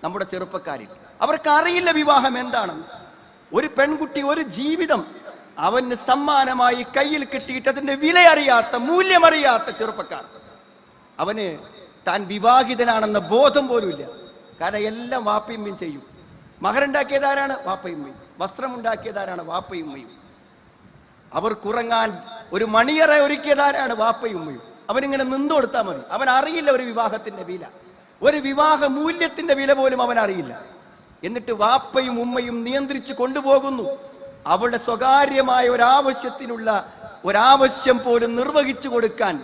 നമ്മുടെ ചെറുപ്പക്കാരിൽ. അവർക്ക് അറിയില്ല വിവാഹം എന്താണെന്ന്. ഒരു പെൺകുട്ടി, ഒരു ജീവിതം അവന് സമ്മാനമായി കയ്യിൽ കിട്ടിയിട്ട് അതിന്റെ വില അറിയാത്ത, മൂല്യമറിയാത്ത ചെറുപ്പക്കാർ. അവന് താൻ വിവാഹിതനാണെന്ന ബോധം പോലും ഇല്ല. കാരണം എല്ലാം വാപ്പയുമ്മയും ചെയ്യും. മഹറുണ്ടാക്കിയതാരാണ്? വാപ്പയുമ്മയും. വസ്ത്രമുണ്ടാക്കിയതാരാണ്? വാപ്പയുമ്മയും. അവർക്കുറങ്ങാൻ ഒരു മണിയറ ഒരുക്കിയതാരാണ്? വാപ്പയുമ്മയും. അവനിങ്ങനെ നിന്നു കൊടുത്താൽ മതി. അവൻ അറിയില്ല ഒരു വിവാഹത്തിന്റെ വില, ഒരു വിവാഹ മൂല്യത്തിന്റെ വില പോലും അവൻ അറിയില്ല. എന്നിട്ട് വാപ്പയും ഉമ്മയും നിയന്ത്രിച്ചു കൊണ്ടുപോകുന്നു. അവളുടെ സ്വകാര്യമായ ഒരാവശ്യം പോലും നിർവഹിച്ചു കൊടുക്കാൻ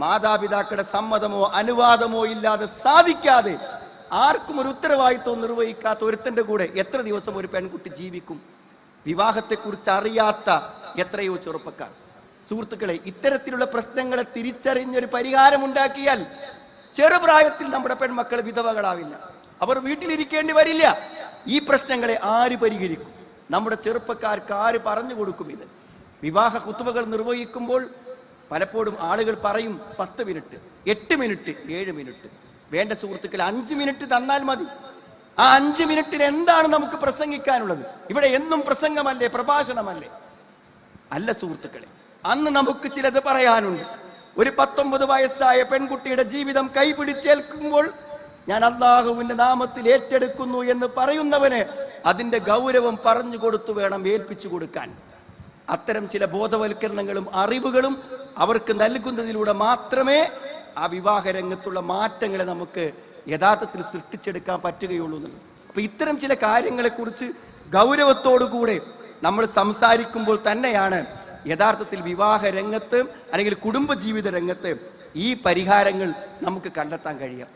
മാതാപിതാക്കളുടെ സമ്മതമോ അനുവാദമോ ഇല്ലാതെ, സാധിക്കാതെ, ആർക്കും ഒരു ഉത്തരവാദിത്വം നിർവഹിക്കാത്ത ഒരുത്തന്റെ കൂടെ എത്ര ദിവസം ഒരു പെൺകുട്ടി ജീവിക്കും? വിവാഹത്തെക്കുറിച്ച് അറിയാത്ത എത്രയോ ചെറുപ്പക്കാർ. സുഹൃത്തുക്കളെ, ഇത്തരത്തിലുള്ള പ്രശ്നങ്ങളെ തിരിച്ചറിഞ്ഞൊരു പരിഹാരം ഉണ്ടാക്കിയാൽ ചെറുപ്രായത്തിൽ നമ്മുടെ പെൺമക്കൾ വിധവകളാവില്ല, അവർ വീട്ടിലിരിക്കേണ്ടി വരില്ല. ഈ പ്രശ്നങ്ങളെ ആര് പരിഹരിക്കും? നമ്മുടെ ചെറുപ്പക്കാർക്ക് ആര് പറഞ്ഞു കൊടുക്കും? ഇത് വിവാഹ ഖുതുബകൾ നിർവഹിക്കുമ്പോൾ പലപ്പോഴും ആളുകൾ പറയും 10 മിനിറ്റ്, 8 മിനിറ്റ്, 7 മിനിറ്റ്. വേണ്ട സുഹൃത്തുക്കൾ, 5 മിനിറ്റ് തന്നാൽ മതി. ആ 5 മിനിറ്റിന് എന്താണ് നമുക്ക് പ്രസംഗിക്കാനുള്ളത്? ഇവിടെ എന്നും പ്രസംഗമല്ലേ, പ്രഭാഷണമല്ലേ? അല്ല സുഹൃത്തുക്കളെ, അന്ന് നമുക്ക് ചിലത് പറയാനുണ്ട്. ഒരു 19 വയസ്സായ പെൺകുട്ടിയുടെ ജീവിതം കൈപിടിച്ചേൽക്കുമ്പോൾ ഞാൻ അല്ലാഹുവിന്റെ നാമത്തിൽ ഏറ്റെടുക്കുന്നു എന്ന് പറയുന്നവന് അതിന്റെ ഗൗരവം പറഞ്ഞു കൊടുത്തു വേണം ഏൽപ്പിച്ചു കൊടുക്കാൻ. അത്തരം ചില ബോധവൽക്കരണങ്ങളും അറിവുകളും അവർക്ക് നൽകുന്നതിലൂടെ മാത്രമേ ആ വിവാഹ രംഗത്തുള്ള മാറ്റങ്ങളെ നമുക്ക് യഥാർത്ഥത്തിൽ സൃഷ്ടിച്ചെടുക്കാൻ പറ്റുകയുള്ളൂ എന്നുള്ളത്. അപ്പൊ ഇത്തരം ചില കാര്യങ്ങളെക്കുറിച്ച് ഗൗരവത്തോടുകൂടെ നമ്മൾ സംസാരിക്കുമ്പോൾ തന്നെയാണ് യഥാർത്ഥത്തിൽ വിവാഹ രംഗത്ത് അല്ലെങ്കിൽ കുടുംബജീവിത രംഗത്ത് ഈ പരിഹാരങ്ങൾ നമുക്ക് കണ്ടെത്താൻ കഴിയാം.